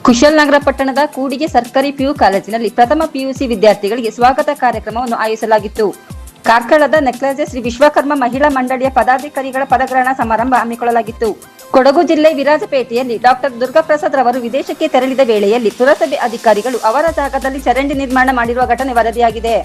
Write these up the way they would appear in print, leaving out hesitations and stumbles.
ಕುಶಾಲನಗರ ಪಟ್ಟಣದ ಕೂಡಿಗೆ ಸರ್ಕಾರಿ ಪಿಯು ಕಾಲೇಜಿನಲ್ಲಿ ಪ್ರಥಮ ಪಿಯುಸಿ ವಿದ್ಯಾರ್ಥಿಗಳಿಗೆ ಸ್ವಾಗತ ಕಾರ್ಯಕ್ರಮವನ್ನು ಆಯೋಜಿಸಲಾಗಿತ್ತು. ಕಾರ್ಕಳದ ನೆಕ್ಲೆಜೆ ಶ್ರೀ ವಿಶ್ವಕರ್ಮ ಮಹಿಳಾ ಮಂಡಳಿಯ ಪದಾಧಿಕಾರಿಗಳ ಪದಗ್ರಹಣ ಸಮಾರಂಭ ಹಮ್ಮಿಕೊಳ್ಳಲಾಗಿತ್ತು. ಕೊಡಗು ಜಿಲ್ಲೆ ವಿರಾಜಪೇಟೆಯಲ್ಲಿ ಡಾಕ್ಟರ್ ದುರ್ಗಾಪ್ರಸಾದ್ ರವರು ವಿದೇಶಕ್ಕೆ ತೆರಳಿದ ವೇಳೆಯಲ್ಲಿ ಪುರಸಭೆ ಅಧಿಕಾರಿಗಳು ಅವರ ಜಾಗದಲ್ಲಿ ಚರಂಡಿ ನಿರ್ಮಾಣ ಮಾಡಿರುವ ಘಟನೆ ವರದಿಯಾಗಿದೆ.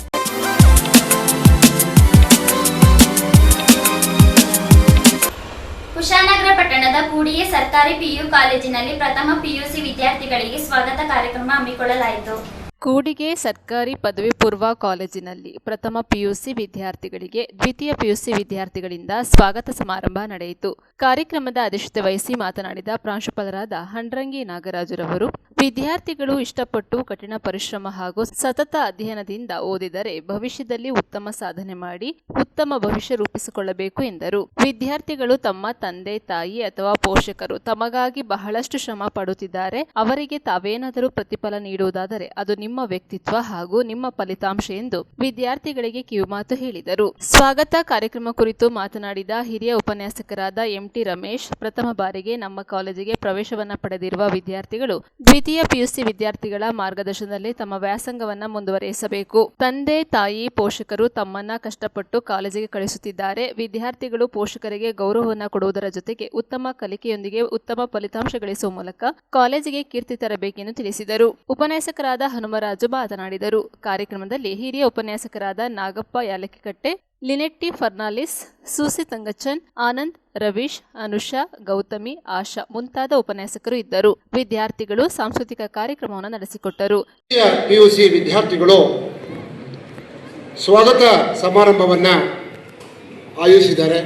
ಕುಶಾಲನಗರ ಪಟ್ಟಣದ ಕೂಡಿಗೆ ಸರ್ಕಾರಿ ಪಿಯು ಕಾಲೇಜಿನಲ್ಲಿ ಪ್ರಥಮ ಪಿಯುಸಿ ವಿದ್ಯಾರ್ಥಿಗಳಿಗೆ ಸ್ವಾಗತ ಕಾರ್ಯಕ್ರಮ ಹಮ್ಮಿಕೊಳ್ಳಲಾಯಿತು. ಕೂಡಿಗೆ ಸರ್ಕಾರಿ ಪದವಿ ಪೂರ್ವ ಕಾಲೇಜಿನಲ್ಲಿ ಪ್ರಥಮ ಪಿಯುಸಿ ವಿದ್ಯಾರ್ಥಿಗಳಿಗೆ ದ್ವಿತೀಯ ಪಿಯುಸಿ ವಿದ್ಯಾರ್ಥಿಗಳಿಂದ ಸ್ವಾಗತ ಸಮಾರಂಭ ನಡೆಯಿತು. ಕಾರ್ಯಕ್ರಮದ ಅಧ್ಯಕ್ಷತೆ ವಹಿಸಿ ಮಾತನಾಡಿದ ಪ್ರಾಂಶುಪಾಲರಾದ ಹಂಡ್ರಂಗಿ ನಾಗರಾಜುರವರು, ವಿದ್ಯಾರ್ಥಿಗಳು ಇಷ್ಟಪಟ್ಟು ಕಠಿಣ ಪರಿಶ್ರಮ ಹಾಗೂ ಸತತ ಅಧ್ಯಯನದಿಂದ ಓದಿದರೆ ಭವಿಷ್ಯದಲ್ಲಿ ಉತ್ತಮ ಸಾಧನೆ ಮಾಡಿ ಉತ್ತಮ ಭವಿಷ್ಯ ರೂಪಿಸಿಕೊಳ್ಳಬೇಕು ಎಂದರು. ವಿದ್ಯಾರ್ಥಿಗಳು ತಮ್ಮ ತಂದೆ ತಾಯಿ ಅಥವಾ ಪೋಷಕರು ತಮಗಾಗಿ ಬಹಳಷ್ಟು ಶ್ರಮ ಪಡುತ್ತಿದ್ದಾರೆ. ಅವರಿಗೆ ತಾವೇನಾದರೂ ಪ್ರತಿಫಲ ನೀಡುವುದಾದರೆ ಅದು ನಿಮ್ಮ ವ್ಯಕ್ತಿತ್ವ ಹಾಗೂ ನಿಮ್ಮ ಫಲಿತಾಂಶ ಎಂದು ವಿದ್ಯಾರ್ಥಿಗಳಿಗೆ ಕಿವಿಮಾತು ಹೇಳಿದರು. ಸ್ವಾಗತ ಕಾರ್ಯಕ್ರಮ ಕುರಿತು ಮಾತನಾಡಿದ ಹಿರಿಯ ಉಪನ್ಯಾಸಕರಾದ ಎಂಟಿ ರಮೇಶ್, ಪ್ರಥಮ ಬಾರಿಗೆ ನಮ್ಮ ಕಾಲೇಜಿಗೆ ಪ್ರವೇಶವನ್ನ ಪಡೆದಿರುವ ವಿದ್ಯಾರ್ಥಿಗಳು ದ್ವಿತೀಯ ಪಿಯುಸಿ ವಿದ್ಯಾರ್ಥಿಗಳ ಮಾರ್ಗದರ್ಶನದಲ್ಲಿ ತಮ್ಮ ವ್ಯಾಸಂಗವನ್ನ ಮುಂದುವರಿಸಬೇಕು. ತಂದೆ ತಾಯಿ ಪೋಷಕರು ತಮ್ಮನ್ನ ಕಷ್ಟಪಟ್ಟು ಕಾಲೇಜಿಗೆ ಕಳಿಸುತ್ತಿದ್ದಾರೆ. ವಿದ್ಯಾರ್ಥಿಗಳು ಪೋಷಕರಿಗೆ ಗೌರವವನ್ನು ಕೊಡುವುದರ ಜೊತೆಗೆ ಉತ್ತಮ ಕಲಿಕೆಯೊಂದಿಗೆ ಉತ್ತಮ ಫಲಿತಾಂಶ ಗಳಿಸುವ ಮೂಲಕ ಕಾಲೇಜಿಗೆ ಕೀರ್ತಿ ತರಬೇಕೆಂದು ತಿಳಿಸಿದರು. ಉಪನ್ಯಾಸಕರಾದ ಹನುಮರಾಜು ಮಾತನಾಡಿದರು. ಕಾರ್ಯಕ್ರಮದಲ್ಲಿ ಹಿರಿಯ ಉಪನ್ಯಾಸಕರಾದ ನಾಗಪ್ಪ ಯಾಲಕ್ಕಿಕಟ್ಟೆ, ಲಿನೆಟ್ಟಿ ಫರ್ನಾಲಿಸ್, ಸೂಸಿ ತಂಗಚನ್, ಆನಂದ್, ರವೀಶ್, ಅನುಷಾ, ಗೌತಮಿ, ಆಶಾ ಮುಂತಾದ ಉಪನ್ಯಾಸಕರು ಇದ್ದರು. ವಿದ್ಯಾರ್ಥಿಗಳು ಸಾಂಸ್ಕೃತಿಕ ಕಾರ್ಯಕ್ರಮವನ್ನು ನಡೆಸಿಕೊಟ್ಟರು. ಪಿಯುಸಿ ವಿದ್ಯಾರ್ಥಿಗಳು ಸ್ವಾಗತ ಸಮಾರಂಭವನ್ನು ಆಯೋಜಿಸಿದ್ದಾರೆ.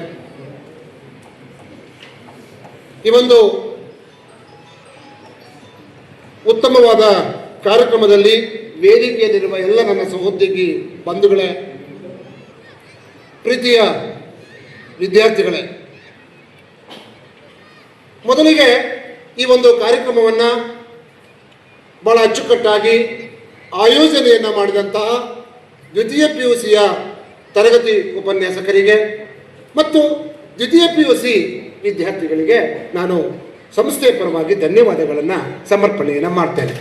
ಈ ಒಂದು ಉತ್ತಮವಾದ ಕಾರ್ಯಕ್ರಮದಲ್ಲಿ ವೇದಿಕೆಯಲ್ಲಿರುವ ಎಲ್ಲ ನನ್ನ ಸಹೋದ್ಯೋಗಿ ಬಂಧುಗಳೇ, ಪ್ರೀತಿಯ ವಿದ್ಯಾರ್ಥಿಗಳೇ, ಮೊದಲಿಗೆ ಈ ಒಂದು ಕಾರ್ಯಕ್ರಮವನ್ನು ಬಹಳ ಅಚ್ಚುಕಟ್ಟಾಗಿ ಆಯೋಜನೆಯನ್ನು ಮಾಡಿದಂತಹ ದ್ವಿತೀಯ ಪಿಯುಸಿಯ ತರಗತಿ ಉಪನ್ಯಾಸಕರಿಗೆ ಮತ್ತು ದ್ವಿತೀಯ ಪಿಯುಸಿ ವಿದ್ಯಾರ್ಥಿಗಳಿಗೆ ನಾನು ಸಂಸ್ಥೆಯ ಪರವಾಗಿ ಧನ್ಯವಾದಗಳನ್ನು ಸಮರ್ಪಣೆಯನ್ನು ಮಾಡ್ತೇನೆ.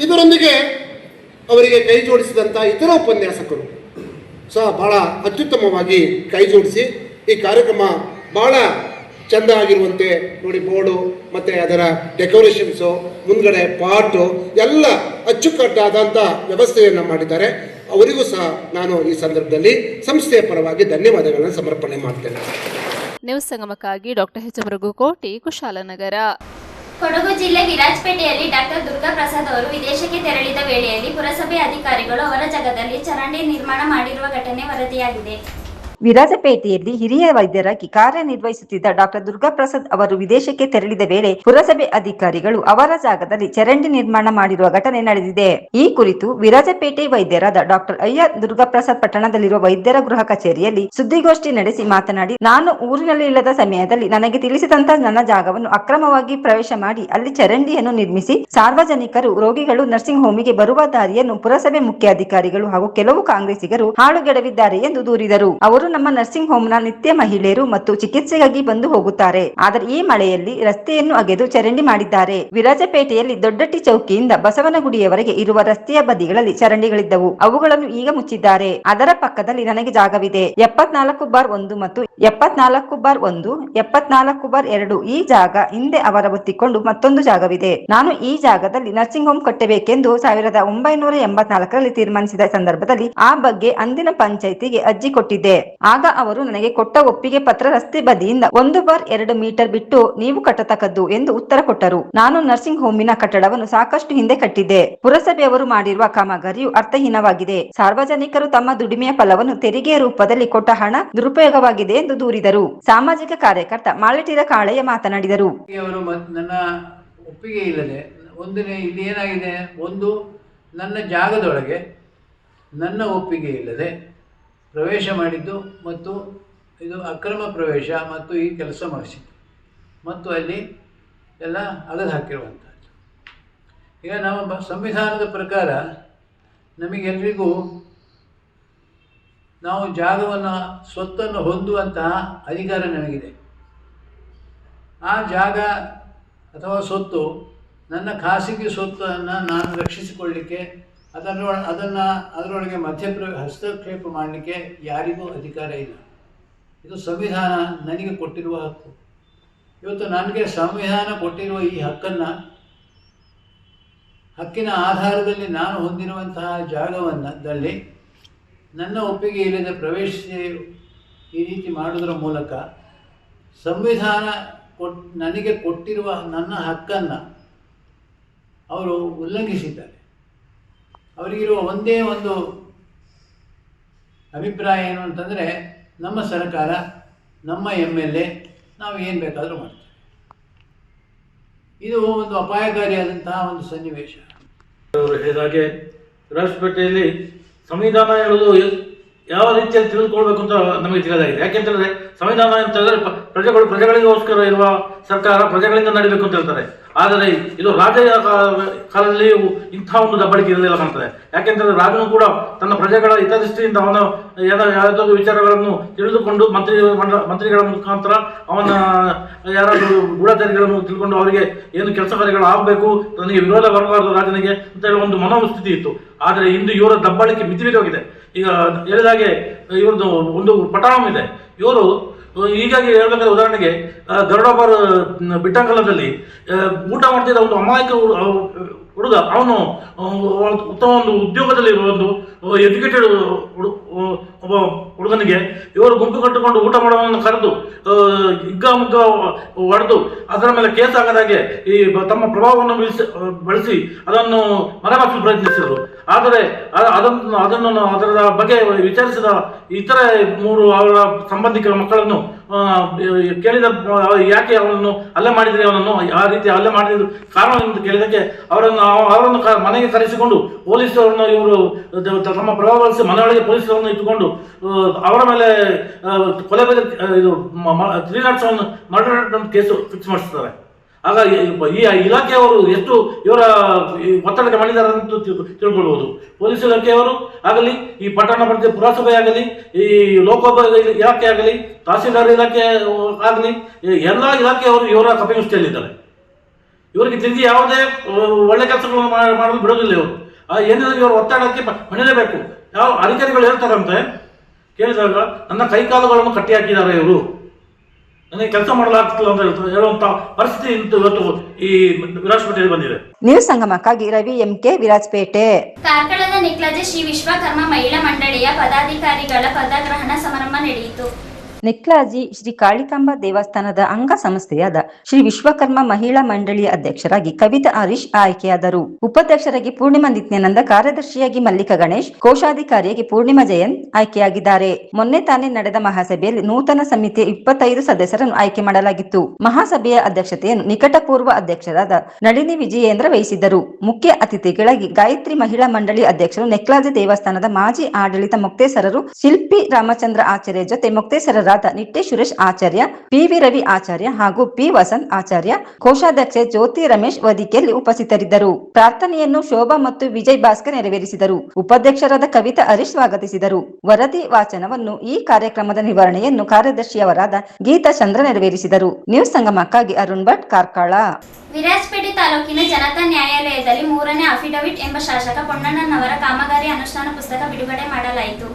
ಇದರೊಂದಿಗೆ ಅವರಿಗೆ ಕೈ ಜೋಡಿಸಿದಂಥ ಇತರ ಉಪನ್ಯಾಸಕರು ಸಹ ಬಹಳ ಅತ್ಯುತ್ತಮವಾಗಿ ಕೈ ಜೋಡಿಸಿ ಈ ಕಾರ್ಯಕ್ರಮ ಬಹಳ ಚೆಂದ ಆಗಿರುವಂತೆ ನೋಡಿ, ಬೋರ್ಡು ಮತ್ತು ಅದರ ಡೆಕೋರೇಷನ್ಸು, ಮುಂದ್ಗಡೆ ಪಾಟು ಎಲ್ಲ ಅಚ್ಚುಕಟ್ಟಾದಂಥ ವ್ಯವಸ್ಥೆಯನ್ನು ಮಾಡಿದ್ದಾರೆ. ಅವರಿಗೂ ಸಹ ನಾನು ಈ ಸಂದರ್ಭದಲ್ಲಿ ಸಂಸ್ಥೆಯ ಪರವಾಗಿ ಧನ್ಯವಾದಗಳನ್ನು ಸಮರ್ಪಣೆ ಮಾಡ್ತೇನೆ. ನ್ಯೂಸ್ ಸಂಗಮಕ್ಕಾಗಿ ಡಾಕ್ಟರ್ ಎಚ್ ಮೃಗುಕೋಟಿ, ಕುಶಾಲನಗರ. ಕೊಡಗು ಜಿಲ್ಲೆ ವಿರಾಜಪೇಟೆಯಲ್ಲಿ ಡಾಕ್ಟರ್ ದುರ್ಗಾಪ್ರಸಾದ್ ಅವರು ವಿದೇಶಕ್ಕೆ ತೆರಳಿದ ವೇಳೆಯಲ್ಲಿ ಪುರಸಭೆ ಅಧಿಕಾರಿಗಳು ಅವರ ಜಾಗದಲ್ಲಿ ಚರಂಡಿ ನಿರ್ಮಾಣ ಮಾಡಿರುವ ಘಟನೆ ವರದಿಯಾಗಿದೆ. ವಿರಾಜಪೇಟೆಯಲ್ಲಿ ಹಿರಿಯ ವೈದ್ಯರಾಗಿ ಕಾರ್ಯನಿರ್ವಹಿಸುತ್ತಿದ್ದ ಡಾಕ್ಟರ್ ದುರ್ಗಾಪ್ರಸಾದ್ ಅವರು ವಿದೇಶಕ್ಕೆ ತೆರಳಿದ ವೇಳೆ ಪುರಸಭೆ ಅಧಿಕಾರಿಗಳು ಅವರ ಜಾಗದಲ್ಲಿ ಚರಂಡಿ ನಿರ್ಮಾಣ ಮಾಡಿರುವ ಘಟನೆ ನಡೆದಿದೆ. ಈ ಕುರಿತು ವಿರಾಜಪೇಟೆ ವೈದ್ಯರಾದ ಡಾಕ್ಟರ್ ಅಯ್ಯ ದುರ್ಗಾಪ್ರಸಾದ್ ಪಟ್ಟಣದಲ್ಲಿರುವ ವೈದ್ಯರ ಗೃಹ ಕಚೇರಿಯಲ್ಲಿ ಸುದ್ದಿಗೋಷ್ಠಿ ನಡೆಸಿ ಮಾತನಾಡಿ, ನಾನು ಊರಿನಲ್ಲಿ ಇಲ್ಲದ ಸಮಯದಲ್ಲಿ ನನಗೆ ತಿಳಿಸಿದಂತ ನನ್ನ ಜಾಗವನ್ನು ಅಕ್ರಮವಾಗಿ ಪ್ರವೇಶ ಮಾಡಿ ಅಲ್ಲಿ ಚರಂಡಿಯನ್ನು ನಿರ್ಮಿಸಿ ಸಾರ್ವಜನಿಕರು, ರೋಗಿಗಳು ನರ್ಸಿಂಗ್ ಹೋಮಿಗೆ ಬರುವ ದಾರಿಯನ್ನು ಪುರಸಭೆ ಮುಖ್ಯಾಧಿಕಾರಿಗಳು ಹಾಗೂ ಕೆಲವು ಕಾಂಗ್ರೆಸ್ಸಿಗರು ಹಾಳುಗೆಡವಿದ್ದಾರೆ ಎಂದು ದೂರಿದರು. ಅವರು ನಮ್ಮ ನರ್ಸಿಂಗ್ ಹೋಮ್ನ ನಿತ್ಯ ಮಹಿಳೆಯರು ಮತ್ತು ಚಿಕಿತ್ಸೆಗಾಗಿ ಬಂದು ಹೋಗುತ್ತಾರೆ. ಆದರೆ ಈ ಮಳೆಯಲ್ಲಿ ರಸ್ತೆಯನ್ನು ಅಗೆದು ಚರಂಡಿ ಮಾಡಿದ್ದಾರೆ. ವಿರಾಜಪೇಟೆಯಲ್ಲಿ ದೊಡ್ಡಟ್ಟಿ ಚೌಕಿಯಿಂದ ಬಸವನಗುಡಿಯವರೆಗೆ ಇರುವ ರಸ್ತೆಯ ಬದಿಗಳಲ್ಲಿ ಚರಂಡಿಗಳಿದ್ದವು. ಅವುಗಳನ್ನು ಈಗ ಮುಚ್ಚಿದ್ದಾರೆ. ಅದರ ಪಕ್ಕದಲ್ಲಿ ನನಗೆ ಜಾಗವಿದೆ. 74/1 ಮತ್ತು 74/1, 74/2 ಈ ಜಾಗ ಹಿಂದೆ ಅವರ ಒತ್ತಿಕೊಂಡು ಮತ್ತೊಂದು ಜಾಗವಿದೆ. ನಾನು ಈ ಜಾಗದಲ್ಲಿ ನರ್ಸಿಂಗ್ ಹೋಮ್ ಕಟ್ಟಬೇಕೆಂದು 1984ರಲ್ಲಿ ತೀರ್ಮಾನಿಸಿದ ಸಂದರ್ಭದಲ್ಲಿ ಆ ಬಗ್ಗೆ ಅಂದಿನ ಪಂಚಾಯಿತಿಗೆ ಅರ್ಜಿ ಕೊಟ್ಟಿದ್ದೆ. ಆಗ ಅವರು ನನಗೆ ಕೊಟ್ಟ ಒಪ್ಪಿಗೆ ಪತ್ರ ರಸ್ತೆ ಬದಿಯಿಂದ 1/2 ಮೀಟರ್ ಬಿಟ್ಟು ನೀವು ಕಟ್ಟತಕ್ಕದ್ದು ಎಂದು ಉತ್ತರ ಕೊಟ್ಟರು. ನಾನು ನರ್ಸಿಂಗ್ ಹೋಮಿನ ಕಟ್ಟಡವನ್ನು ಸಾಕಷ್ಟು ಹಿಂದೆ ಕಟ್ಟಿದ್ದೆ. ಪುರಸಭೆಯವರು ಮಾಡಿರುವ ಕಾಮಗಾರಿಯು ಅರ್ಥಹೀನವಾಗಿದೆ. ಸಾರ್ವಜನಿಕರು ತಮ್ಮ ದುಡಿಮೆಯ ಫಲವನ್ನು ತೆರಿಗೆಯ ರೂಪದಲ್ಲಿ ಕೊಟ್ಟ ಹಣ ದುರುಪಯೋಗವಾಗಿದೆ ಎಂದು ದೂರಿದರು. ಸಾಮಾಜಿಕ ಕಾರ್ಯಕರ್ತ ಮಾಳಿಟಿರ ಕಾಳೆಯ ಮಾತನಾಡಿದರು. ನನ್ನ ಒಪ್ಪಿಗೆ ಇಲ್ಲದೆ ಇಲ್ಲಿ ಏನಾಗಿದೆ, ಒಂದು ನನ್ನ ಜಾಗದೊಳಗೆ ನನ್ನ ಒಪ್ಪಿಗೆ ಇಲ್ಲದೆ ಪ್ರವೇಶ ಮಾಡಿದ್ದು ಮತ್ತು ಇದು ಅಕ್ರಮ ಪ್ರವೇಶ ಮತ್ತು ಈ ಕೆಲಸ ಮಾಡಿಸಿದ್ದು ಮತ್ತು ಅಲ್ಲಿ ಎಲ್ಲ ಅಗದು ಹಾಕಿರುವಂಥದ್ದು. ಈಗ ನಮ್ಮ ಸಂವಿಧಾನದ ಪ್ರಕಾರ ನಮಗೆಲ್ಲರಿಗೂ ನಾವು ಜಾಗವನ್ನು ಸ್ವತ್ತನ್ನು ಹೊಂದುವಂತಹ ಅಧಿಕಾರ ನಮಗಿದೆ. ಆ ಜಾಗ ಅಥವಾ ಸೊತ್ತು ನನ್ನ ಖಾಸಗಿ ಸೊತ್ತನ್ನು ನಾನು ರಕ್ಷಿಸಿಕೊಳ್ಳಲಿಕ್ಕೆ ಅದರೊಳಗೆ ಹಸ್ತಕ್ಷೇಪ ಮಾಡಲಿಕ್ಕೆ ಯಾರಿಗೂ ಅಧಿಕಾರ ಇಲ್ಲ. ಇದು ಸಂವಿಧಾನ ನನಗೆ ಕೊಟ್ಟಿರುವ ಹಕ್ಕು. ಇವತ್ತು ನನಗೆ ಸಂವಿಧಾನ ಕೊಟ್ಟಿರುವ ಈ ಹಕ್ಕಿನ ಆಧಾರದಲ್ಲಿ ನಾನು ಹೊಂದಿರುವಂತಹ ಜಾಗದಲ್ಲಿ ನನ್ನ ಒಪ್ಪಿಗೆ ಇಲ್ಲದೆ ಪ್ರವೇಶಿಸಿ ಈ ರೀತಿ ಮಾಡುವುದರ ಮೂಲಕ ಸಂವಿಧಾನ ನನಗೆ ಕೊಟ್ಟಿರುವ ನನ್ನ ಹಕ್ಕನ್ನು ಅವರು ಉಲ್ಲಂಘಿಸಿದ್ದಾರೆ. ಅವರಿಗಿರುವ ಒಂದೇ ಒಂದು ಅಭಿಪ್ರಾಯ ಏನು ಅಂತಂದರೆ, ನಮ್ಮ ಸರ್ಕಾರ, ನಮ್ಮ MLA, ನಾವು ಏನು ಬೇಕಾದರೂ ಮಾಡ್ತೇವೆ. ಇದು ಒಂದು ಅಪಾಯಕಾರಿಯಾದಂತಹ ಒಂದು ಸನ್ನಿವೇಶ. ಹಾಗೆ ವಿರಾಜಪೇಟೆಯಲ್ಲಿ ಸಂವಿಧಾನ ಹೇಳುವುದು ಯಾವ ರೀತಿಯಲ್ಲಿ ತಿಳಿದುಕೊಳ್ಬೇಕು ಅಂತ ನಮಗೆ ತಿಳಿದಾಗಿದೆ. ಯಾಕೆಂತಂದ್ರೆ ಸಂವಿಧಾನ ಅಂತ ಹೇಳಿದ್ರೆ ಪ್ರಜೆಗಳಿಗೋಸ್ಕರ ಇರುವ ಸರ್ಕಾರ, ಪ್ರಜೆಗಳಿಂದ ನಡೀಬೇಕು ಅಂತ ಹೇಳ್ತಾರೆ. ಆದರೆ ಇದು ರಾಜರ ಕಾಲದಲ್ಲಿ ಇಂತಹ ಒಂದು ದಬ್ಬಳಿಕೆ ಇರಲಿಲ್ಲ ಕಾಣ್ತದೆ. ಯಾಕೆಂತಂದ್ರೆ ರಾಜನು ಕೂಡ ತನ್ನ ಪ್ರಜೆಗಳ ಹಿತದೃಷ್ಟಿಯಿಂದ ಅವನ ಯಾವುದಾದ್ರು ವಿಚಾರಗಳನ್ನು ತಿಳಿದುಕೊಂಡು ಮಂತ್ರಿಗಳ ಮುಖಾಂತರ ಅವನ ಯಾರಾದರೂ ಗೂಢಚಾರಿಗಳನ್ನು ತಿಳ್ಕೊಂಡು ಅವರಿಗೆ ಏನು ಕೆಲಸ ಕಾರ್ಯಗಳು ಆಗಬೇಕು, ನನಗೆ ವಿರೋಧ ಬರಬಾರದು ರಾಜನಿಗೆ ಅಂತ ಹೇಳುವ ಒಂದು ಮನೋಸ್ಥಿತಿ ಇತ್ತು. ಆದರೆ ಇಂದು ಇವರ ದಬ್ಬಳಿಕೆ ಮಿತಿಮೀರಿ ಈಗ ಹೇಳಿದಾಗೆ ಇವ್ರದ್ದು ಒಂದು ಪಟಾಮ್ ಇದೆ. ಇವರು ಹೀಗಾಗಿ ಹೇಳ್ಬೇಕಾದ್ರೆ ಉದಾಹರಣೆಗೆ ಗರುಡಾಪುರ ಬಿಟ್ಟಂಕಲದಲ್ಲಿ ಊಟ ಮಾಡ್ತಿದ್ದ ಒಂದು ಅಮಾಯಕ ಹುಡುಗ, ಅವನು ಉತ್ತಮ ಒಂದು ಉದ್ಯೋಗದಲ್ಲಿ ಇರುವ ಒಂದು ಎಜುಕೇಟೆಡ್ ಒಬ್ಬ ಹುಡುಗನಿಗೆ ಇವರು ಗುಂಪು ಕಟ್ಟಿಕೊಂಡು ಊಟ ಮಾಡುವವನ್ನ ಕರೆದು ಹಿಗ್ಗಾಮುಗ್ಗ ಹೊಡೆದು ಅದರ ಮೇಲೆ ಕೇಸ್ ಆಗದಾಗೆ ಈ ತಮ್ಮ ಪ್ರಭಾವವನ್ನು ಬಳಸಿ ಅದನ್ನು ಮರೆಮಾಚಲು ಪ್ರಯತ್ನಿಸಿದರು. ಆದರೆ ಅದನ್ನು ಅದರ ಬಗ್ಗೆ ವಿಚಾರಿಸಿದ ಇತರೆ 3 ಅವರ ಸಂಬಂಧಿಕರ ಮಕ್ಕಳನ್ನು ಕೇಳಿದ, ಯಾಕೆ ಅವನನ್ನು ಹಲ್ಲೆ ಮಾಡಿದರೆ, ಅವನನ್ನು ಆ ರೀತಿ ಹಲ್ಲೆ ಮಾಡಿದ ಕಾರಣ ಎಂದು ಕೇಳಿದಕ್ಕೆ ಅವರನ್ನು ಮನೆಗೆ ಕರೆಸಿಕೊಂಡು ಪೊಲೀಸರನ್ನು ಇವರು ತಮ್ಮ ಪ್ರಭಾವ ಬಳಸಿ ಮನೆಯೊಳಗೆ ಪೊಲೀಸರನ್ನು ಇಟ್ಟುಕೊಂಡು ಅವರ ಮೇಲೆ ಕೊಲೆ ಇದು 307 ಮರ್ಡರ್ ಕೇಸು ಫಿಕ್ಸ್ ಮಾಡಿಸ್ತಾರೆ. ಆಗ ಈ ಇಲಾಖೆಯವರು ಎಷ್ಟು ಇವರ ಒತ್ತಡಕ್ಕೆ ಮಾಡಿದ್ದಾರೆ ಅಂತ ತಿಳ್ಕೊಳ್ಬಹುದು. ಪೊಲೀಸ್ ಇಲಾಖೆಯವರು ಆಗಲಿ, ಈ ಪಟ್ಟಣ ಪಂಚಾಯತ್ ಪುರಸಭೆ ಆಗಲಿ, ಈ ಲೋಕೋಪಯೋಗಿ ಇಲಾಖೆ ಆಗಲಿ, ತಹಸೀಲ್ದಾರ್ ಇಲಾಖೆ ಆಗಲಿ, ಎಲ್ಲ ಇಲಾಖೆಯವರು ಇವರ ಕಪಿಮುಷ್ಟಿಯಲ್ಲಿದ್ದಾರೆ. ಇವರಿಗೆ ತಿರುಗಿ ಯಾವುದೇ ಒಳ್ಳೆ ಕೆಲಸಗಳನ್ನು ಮಾಡಲು ಬಿಡೋದಿಲ್ಲ. ಇವರು ಏನಿದ್ರೆ ಇವರ ಒತ್ತಡಕ್ಕೆ ಮಣಿಲೇಬೇಕು. ಯಾವ ಅಧಿಕಾರಿಗಳು ಹೇಳ್ತಾರಂತೆ ಕೇಳಿದಾಗ, ನನ್ನ ಕೈಕಾಲುಗಳನ್ನು ಕಟ್ಟಿ ಹಾಕಿದ್ದಾರೆ ಇವರು, ನನಗೆ ಕೆಲಸ ಮಾಡಲಾಗ್ತಿಲ್ಲ ಅಂತ ಹೇಳುವಂತ ಪರಿಸ್ಥಿತಿ ಇವತ್ತು ಈ ವಿರಾಜಪೇಟೆಯಲ್ಲಿ ಬಂದಿದೆ. ನ್ಯೂಸ್ ಸಂಗಮಕ್ಕಾಗಿ ರವಿ MK, ವಿರಾಜಪೇಟೆ. ಕಾರ್ಕಳದ ನಿಕ್ಲಾಜೆ ಶ್ರೀ ವಿಶ್ವಕರ್ಮ ಮಹಿಳಾ ಮಂಡಳಿಯ ಪದಾಧಿಕಾರಿಗಳ ಪದಗ್ರಹಣ ಸಮಾರಂಭ ನಡೆಯಿತು. ನಿಕ್ಲಾಜಿ ಶ್ರೀ ಕಾಳಿಕಾಂಬ ದೇವಸ್ಥಾನದ ಅಂಗ ಸಂಸ್ಥೆಯಾದ ಶ್ರೀ ವಿಶ್ವಕರ್ಮ ಮಹಿಳಾ ಮಂಡಳಿಯ ಅಧ್ಯಕ್ಷರಾಗಿ ಕವಿತಾ ಹರೀಶ್ ಆಯ್ಕೆಯಾದರು. ಉಪಾಧ್ಯಕ್ಷರಾಗಿ ಪೂರ್ಣಿಮಾ ನಿತ್ಯಾನಂದ, ಕಾರ್ಯದರ್ಶಿಯಾಗಿ ಮಲ್ಲಿಕಾ ಗಣೇಶ್, ಕೋಶಾಧಿಕಾರಿಯಾಗಿ ಪೂರ್ಣಿಮಾ ಜಯಂತ್ ಆಯ್ಕೆಯಾಗಿದ್ದಾರೆ. ಮೊನ್ನೆ ತಾನೇ ನಡೆದ ಮಹಾಸಭೆಯಲ್ಲಿ ನೂತನ ಸಮಿತಿಯ 25 ಸದಸ್ಯರನ್ನು ಆಯ್ಕೆ ಮಾಡಲಾಗಿತ್ತು. ಮಹಾಸಭೆಯ ಅಧ್ಯಕ್ಷತೆಯನ್ನು ನಿಕಟಪೂರ್ವ ಅಧ್ಯಕ್ಷರಾದ ನಳಿನಿ ವಿಜಯೇಂದ್ರ ವಹಿಸಿದ್ದರು. ಮುಖ್ಯ ಅತಿಥಿಗಳಾಗಿ ಗಾಯತ್ರಿ ಮಹಿಳಾ ಮಂಡಳಿ ಅಧ್ಯಕ್ಷರು, ನೆಕ್ಲಾಜಿ ದೇವಸ್ಥಾನದ ಮಾಜಿ ಆಡಳಿತ ಮೊಕ್ತೇಸರರು ಶಿಲ್ಪಿ ರಾಮಚಂದ್ರ ಆಚಾರ್ಯ ಜೊತೆ ಮೊಕ್ತೇಸರ ನಿಟ್ಟೆ ಸುರೇಶ್ ಆಚಾರ್ಯ, PV ರವಿ ಆಚಾರ್ಯ ಹಾಗೂ P ವಸಂತ್ ಆಚಾರ್ಯ, ಕೋಶಾಧ್ಯಕ್ಷೆ ಜ್ಯೋತಿ ರಮೇಶ್ ವೇದಿಕೆಯಲ್ಲಿ ಉಪಸ್ಥಿತರಿದ್ದರು. ಪ್ರಾರ್ಥನೆಯನ್ನು ಶೋಭಾ ಮತ್ತು ವಿಜಯ್ ಭಾಸ್ಕರ್ ನೆರವೇರಿಸಿದರು. ಉಪಾಧ್ಯಕ್ಷರಾದ ಕವಿತಾ ಹರೀಶ್ ಸ್ವಾಗತಿಸಿದರು. ವರದಿ ವಾಚನವನ್ನು ಈ ಕಾರ್ಯಕ್ರಮದ ನಿರ್ವಹಣೆಯನ್ನು ಕಾರ್ಯದರ್ಶಿಯವರಾದ ಗೀತಾ ಚಂದ್ರ ನೆರವೇರಿಸಿದರು. ನ್ಯೂಸ್ ಸಂಗಮಕ್ಕಾಗಿ ಅರುಣ್ ಭಟ್, ಕಾರ್ಕಳ. ವಿರಾಜಪೇಟೆ ತಾಲೂಕಿನ ಜನತಾ ನ್ಯಾಯಾಲಯದಲ್ಲಿ 3ನೇ ಅಫಿಡವಿಟ್ ಎಂಬ ಶಾಸಕ ಪೊನ್ನಣ್ಣನವರ ಕಾಮಗಾರಿ ಅನುಷ್ಠಾನ ಪುಸ್ತಕ ಬಿಡುಗಡೆ ಮಾಡಲಾಯಿತು.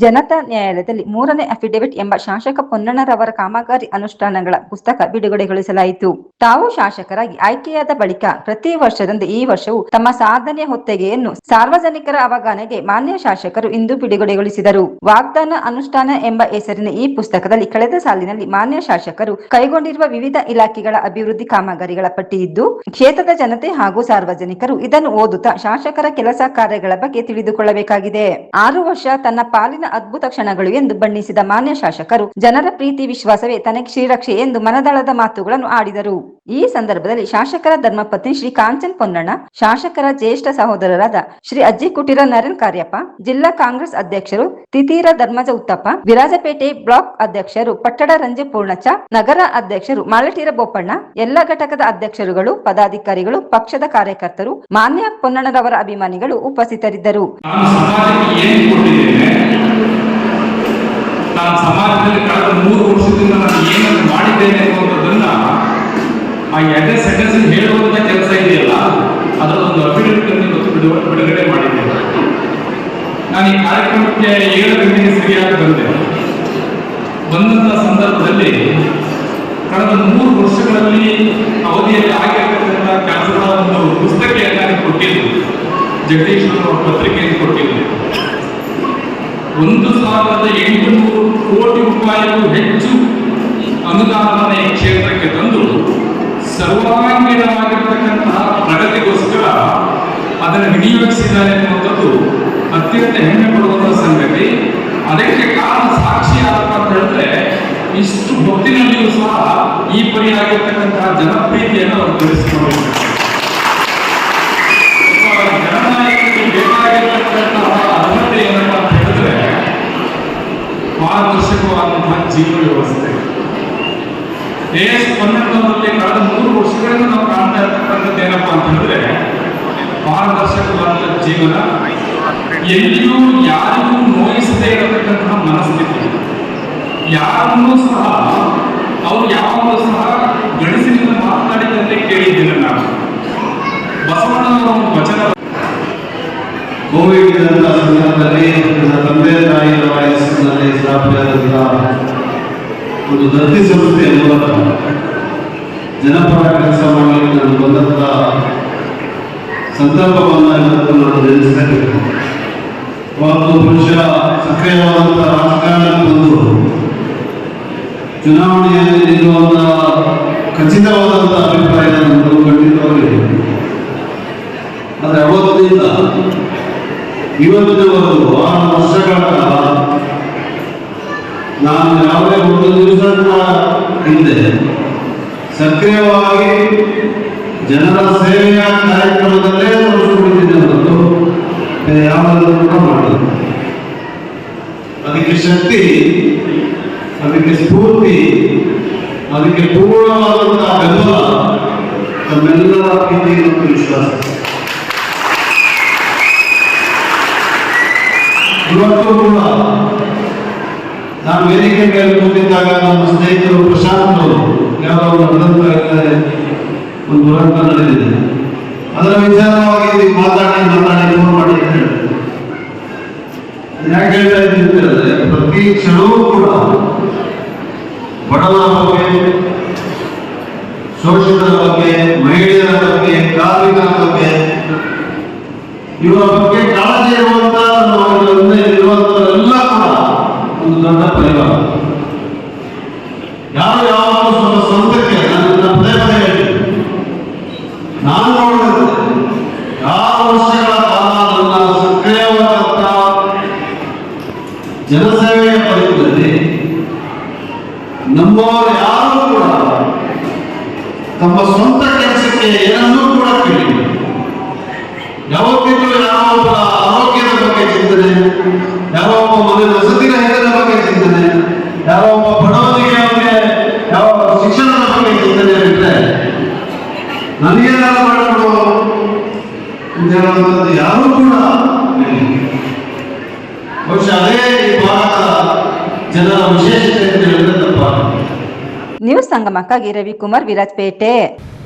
ಜನತಾ ನ್ಯಾಯಾಲಯದಲ್ಲಿ 3ನೇ ಅಫಿಡವಿಟ್ ಎಂಬ ಶಾಸಕ ಪೊನ್ನಣ್ಣರವರ ಕಾಮಗಾರಿ ಅನುಷ್ಠಾನಗಳ ಪುಸ್ತಕ ಬಿಡುಗಡೆಗೊಳಿಸಲಾಯಿತು. ತಾವು ಶಾಸಕರಾಗಿ ಆಯ್ಕೆಯಾದ ಬಳಿಕ ಪ್ರತಿ ವರ್ಷದಂತೆ ಈ ವರ್ಷವೂ ತಮ್ಮ ಸಾಧನೆಯ ಹೊತ್ತಗೆಯನ್ನು ಸಾರ್ವಜನಿಕರ ಅವಗಾಹನೆಗೆ ಮಾನ್ಯ ಶಾಸಕರು ಇಂದು ಬಿಡುಗಡೆಗೊಳಿಸಿದರು. ವಾಗ್ದಾನ ಅನುಷ್ಠಾನ ಎಂಬ ಹೆಸರಿನ ಈ ಪುಸ್ತಕದಲ್ಲಿ ಕಳೆದ ಸಾಲಿನಲ್ಲಿ ಮಾನ್ಯ ಶಾಸಕರು ಕೈಗೊಂಡಿರುವ ವಿವಿಧ ಇಲಾಖೆಗಳ ಅಭಿವೃದ್ಧಿ ಕಾಮಗಾರಿಗಳ ಪಟ್ಟಿ ಇದ್ದು, ಕ್ಷೇತ್ರದ ಜನತೆ ಹಾಗೂ ಸಾರ್ವಜನಿಕರು ಇದನ್ನು ಓದುತ್ತಾ ಶಾಸಕರ ಕೆಲಸ ಕಾರ್ಯಗಳ ಬಗ್ಗೆ ತಿಳಿದುಕೊಳ್ಳಬೇಕಾಗಿದೆ. 6 ವರ್ಷ ತನ್ನ ಪಾಲಿನ ಅದ್ಭುತ ಕ್ಷಣಗಳು ಎಂದು ಬಣ್ಣಿಸಿದ ಮಾನ್ಯ ಶಾಸಕರು, ಜನರ ಪ್ರೀತಿ ವಿಶ್ವಾಸವೇ ತನಗೆ ಶ್ರೀರಕ್ಷೆ ಎಂದು ಮನದಾಳದ ಮಾತುಗಳನ್ನು ಆಡಿದರು. ಈ ಸಂದರ್ಭದಲ್ಲಿ ಶಾಸಕರ ಧರ್ಮಪತ್ನಿ ಶ್ರೀ ಕಾಂಚನ್ ಪೊನ್ನಣ್ಣ, ಶಾಸಕರ ಜ್ಯೇಷ್ಠ ಸಹೋದರರಾದ ಶ್ರೀ ಅಜ್ಜಿ ಕುಟೀರ ನರೇನ್ ಕಾರ್ಯಪ್ಪ, ಜಿಲ್ಲಾ ಕಾಂಗ್ರೆಸ್ ಅಧ್ಯಕ್ಷರು ತಿತೀರ ಧರ್ಮಜ ಉತ್ತಪ್ಪ, ವಿರಾಜಪೇಟೆ ಬ್ಲಾಕ್ ಅಧ್ಯಕ್ಷರು ಪಟ್ಟಡ ರಂಜೆ ಪೂರ್ಣಚ್ಚ, ನಗರ ಅಧ್ಯಕ್ಷರು ಮಾಲಟೀರ ಬೋಪಣ್ಣ, ಎಲ್ಲ ಘಟಕದ ಅಧ್ಯಕ್ಷರುಗಳು, ಪದಾಧಿಕಾರಿಗಳು, ಪಕ್ಷದ ಕಾರ್ಯಕರ್ತರು, ಮಾನ್ಯ ಪೊನ್ನಣ್ಣರವರ ಅಭಿಮಾನಿಗಳು ಉಪಸ್ಥಿತರಿದ್ದರು. ನಾನು ಸಮಾಜದಲ್ಲಿ ಕಳೆದ 3 ವರ್ಷದಿಂದ ನಾನು ಏನನ್ನು ಮಾಡಿದ್ದೇನೆ ಅನ್ನುವಂಥದ್ದನ್ನ ಆ ಸೆಂಟೆನ್ಸ್ ಹೇಳುವಂತ ಕೆಲಸ ಇದೆಯಲ್ಲ ಅದರ ಒಂದು ಅಫಿಡವಿಟ್ ಬಿಡುಗಡೆ ಮಾಡಿದ್ದೇನೆ. ನಾನು ಈ ಕಾರ್ಯಕ್ರಮಕ್ಕೆ 7 ಗಂಟೆಗೆ ಸರಿಯಾಗಿ ಬಂದಂತ ಸಂದರ್ಭದಲ್ಲಿ ಕಳೆದ 3 ವರ್ಷಗಳಲ್ಲಿ ಅವಧಿಯಲ್ಲಿ ಆಗಿರ್ತಕ್ಕಂಥ ಕೆಲಸದ ಒಂದು ಪುಸ್ತಕೆಯನ್ನು ಕೊಟ್ಟಿದ್ದು ಜಗದೀಶ್ ಅವರ ಪತ್ರಿಕೆಯನ್ನು ಕೊಟ್ಟಿದ್ದು 1,800 ಕೋಟಿ ರೂಪಾಯಿಗೂ ಹೆಚ್ಚು ಅನುದಾನವನ್ನು ಈ ಕ್ಷೇತ್ರಕ್ಕೆ ತಂದು ಸರ್ವಾಂಗೀಣವಾಗಿರ್ತಕ್ಕಂತಹ ಪ್ರಗತಿಗೋಸ್ಕರ ಅದನ್ನು ವಿನಿಯೋಗಿಸಿದ್ದಾರೆ ಅನ್ನುವಂಥದ್ದು ಅತ್ಯಂತ ಹೆಮ್ಮೆ ಪಡುವಂತಹ ಸಂಗತಿ. ಅದಕ್ಕೆ ಕಾರಣ ಸಾಕ್ಷಿಯಾದಪ್ಪ ಅಂತ ಹೇಳಿದ್ರೆ ಇಷ್ಟು ಹೊತ್ತಿನಲ್ಲಿಯೂ ಸಹ ಈ ಪರಿಯಾಗಿರ್ತಕ್ಕಂತಹ ಜನಪ್ರೀತಿಯನ್ನು ಅವರು ತೋರಿಸಿಕೊಂಡಿದ್ದಾರೆ. ಜನನಾಯಕರಿಗೆ ಬೇಕಾಗಿರ್ತಕ್ಕಂತಹ ಅರ್ಹತೆ ಏನಪ್ಪ ಅಂತ ಹೇಳಿದ್ರೆ ಪಾರದರ್ಶಕವಾದಂತಹ ಜೀವನ ವ್ಯವಸ್ಥೆ. AS 12ರಲ್ಲಿ ಕಳೆದ 3 ವರ್ಷಗಳಿಂದ ನಾವು ಕಾಣ್ತಾ ಇರ್ತಕ್ಕಂಥದ್ದು ಏನಪ್ಪಾ ಅಂತ ಹೇಳಿದ್ರೆ ಪಾರದರ್ಶಕವಾದಂತಹ ಜೀವನ, ಎಲ್ಲಿಯೂ ಯಾರಿಗೂ ನೋಯಿಸದೇ ಇರತಕ್ಕಂತಹ ಮನಸ್ಥಿತಿ, ಯಾರನ್ನೂ ಸಹ ಅವರು ಯಾವಾಗಲೂ ಸಹ ಗಣಿಸಿನಿಂದ ಮಾತನಾಡಿದಂತೆ ಕೇಳಿದ್ದೇನೆ ನಾನು. ಬಸವಣ್ಣನವರ ಒಂದು ವಚನ ಕೋವಿಡ್ ಸಂದರ್ಭದಲ್ಲಿ ನನ್ನ ತಂದೆ ತಾಯಿಯ ವಯಸ್ಸಿನಲ್ಲಿ ಸ್ಥಾಪನೆಯಾದಂತಹ ಒಂದು ದತ್ತಿ ಸಂಸ್ಥೆಯ ಮೂಲಕ ಜನಪರ ಕೆಲಸ ಮಾಡಲಿಕ್ಕೆ ನಾನು ಬಂದಂಥ ಸಂದರ್ಭವನ್ನು ಇವತ್ತು ನಾನು ನೆನೆಸ್ತೇನೆ. ಒಂದು ಪುರುಷ ಸಕ್ರಿಯವಾದಂಥ ರಾಜಕಾರಣಕ್ಕೆ ಬಂದು ಚುನಾವಣೆಯಲ್ಲಿ ನಿಲ್ಲುವಂಥ ಖಚಿತವಾದಂಥ ಅಭಿಪ್ರಾಯ ನಮ್ಮದು ಖಂಡಿತವಾಗಿ. ಆದರೆ ಅವತ್ತಿನಿಂದ ಇವತ್ತಿನವರೆಗೂ 6 ವರ್ಷಗಳ ಕಾಲ ನಾನು ಯಾವುದೇ ಒಂದು ದಿವಸದ ಹಿಂದೆ ಸಕ್ರಿಯವಾಗಿ ಜನರ ಸೇವೆಯ ಕಾರ್ಯಕ್ರಮದಲ್ಲೇ ತೊಡಗಿಕೊಂಡಿದ್ದೇನೆ ಹೊರತು ಯಾವುದಾದ್ರೂ ಕೂಡ ಮಾಡಿದೆ. ಅದಕ್ಕೆ ಶಕ್ತಿ, ಅದಕ್ಕೆ ಸ್ಫೂರ್ತಿ, ಅದಕ್ಕೆ ಪೂರ್ಣವಾದಂತಹ ಬೆಂಬಲ ತಮ್ಮೆಲ್ಲರ ಪ್ರೀತಿ ಮತ್ತು ವಿಶ್ವಾಸ. ಇವತ್ತು ಕೂಡ ನಾನು ವೇದಿಕೆ ಮೇಲೆ ಕೂತಿದ್ದಾಗ ನಮ್ಮ ಸ್ನೇಹಿತರು ಪ್ರಶಾಂತ್ ಅವರು ಯಾವುದೋ ಒಂದು ದುರಂತ ನಡೆದಿದೆ, ಅದರ ವಿಚಾರವಾಗಿ ಮಾತಾಡಿ ಫೋನ್ ಮಾಡಿ ಅಂತ ಹೇಳಿದೆ. ಯಾಕೆ ಹೇಳ್ತಾ ಇದ್ದೀನಿ ಅಂತ ಹೇಳಿದ್ರೆ ಪ್ರತಿ ಕ್ಷಣವೂ ಕೂಡ ಬಡವರ ಬಗ್ಗೆ, ಶೋಷಿತರ ಬಗ್ಗೆ, ಮಹಿಳೆಯರ ಬಗ್ಗೆ, ಕಾರ್ಮಿಕರ ಬಗ್ಗೆ, ಇವರ ಬಗ್ಗೆ ಕಾಳಜಿ ಇರುವಂತ ಇರುವಂತವರೆಲ್ಲ ಕೂಡ ಒಂದು ದೊಡ್ಡ ಪರಿವಾರ. ಯಾರು ಯಾವಾಗಲೂ ಸ್ವಲ್ಪ ಸ್ವಂತಕ್ಕೆ ನನ್ನ ಪದೇ ಪದೇ ಹೇಳ್ತೀನಿ, ನಾನು ನೋಡಿದ್ರೆ 6 ವರ್ಷಗಳ ಕಾಲ ನನ್ನ ಸಕ್ರಿಯವಾದಂತ ಜನಸೇವೆಯ ಪರಿಸ್ಥಿತಿಯಲ್ಲಿ ನಮ್ಮವರು ಯಾರು ಕೂಡ ತಮ್ಮ ಸ್ವಂತ ಕೆಲಸಕ್ಕೆ ಏನನ್ನೂ ಕೂಡ ಕೇಳಿ ಯಾವತ್ತಿಗೂ ಯಾವ ಒಬ್ಬ ಆರೋಗ್ಯದ ಬಗ್ಗೆ ಚಿಂತನೆ, ಯಾವ ಒಬ್ಬ ಮನೆ ವಸತಿ ರಹಿತರ ಬಗ್ಗೆ ಚಿಂತನೆ, ಯಾವ ಒಬ್ಬ ಬಡವರಿಗೆ ಅವರಿಗೆ ಯಾವ ಶಿಕ್ಷಣದ ಬಗ್ಗೆ ಚಿಂತನೆ ಬಿಟ್ಟರೆ ನನಗೇನಾರ ಮಾಡಿಕೊಡು ಅಂತ ಹೇಳುವಂಥದ್ದು ಯಾರೂ ಕೂಡ ಬಹುಶಃ ಅದೇ ಈ ಭಾರತದ ಜನರ ವಿಶೇಷತೆ ಅಂತ ಹೇಳಿದ್ರೆ ತಪ್ಪಾಗುತ್ತೆ. ನ್ಯೂಸ್ ಸಂಗಮಕ್ಕಾಗಿ ರವಿಕುಮಾರ್, ವಿರಾಜಪೇಟೆ.